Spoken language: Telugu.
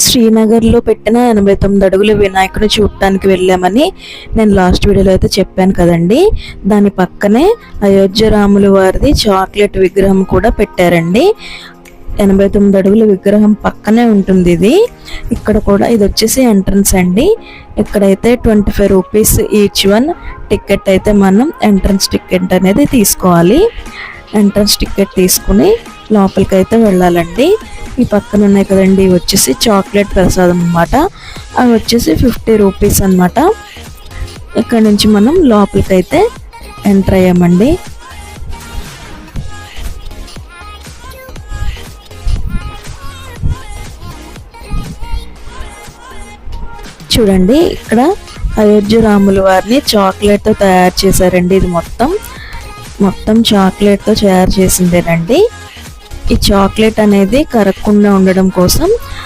శ్రీనగర్లో పెట్టిన 89 అడుగుల వినాయకుని చూడటానికి వెళ్ళామని నేను లాస్ట్ వీడియోలో అయితే చెప్పాను కదండి. దాని పక్కనే అయోధ్య రాముల వారిది చాక్లెట్ విగ్రహం కూడా పెట్టారండి. 89 అడుగుల విగ్రహం పక్కనే ఉంటుంది ఇది. ఇక్కడ కూడా ఇది వచ్చేసి ఎంట్రన్స్ అండి. ఇక్కడైతే 25 రూపీస్ ఈచ్ వన్ టికెట్ అయితే మనం ఎంట్రన్స్ టికెట్ అనేది తీసుకోవాలి. ఎంట్రన్స్ టికెట్ తీసుకుని లోపలికి అయితే వెళ్ళాలండి. ఈ పక్కన ఉన్నాయి కదండి, ఇవి వచ్చేసి చాక్లెట్ ప్రసాదం అన్నమాట. అవి వచ్చేసి 50 రూపీస్ అన్నమాట. ఇక్కడ నుంచి మనం లోపలికి అయితే ఎంటర్ అయ్యామండి. చూడండి, ఇక్కడ అయోధ్య రాముల వారిని చాక్లెట్తో తయారు చేశారండి. ఇది మొత్తం చాక్లెట్తో తయారు చేసిందేనండి. ఈ చాక్లెట్ అనేది కరగకుండా ఉండడం కోసం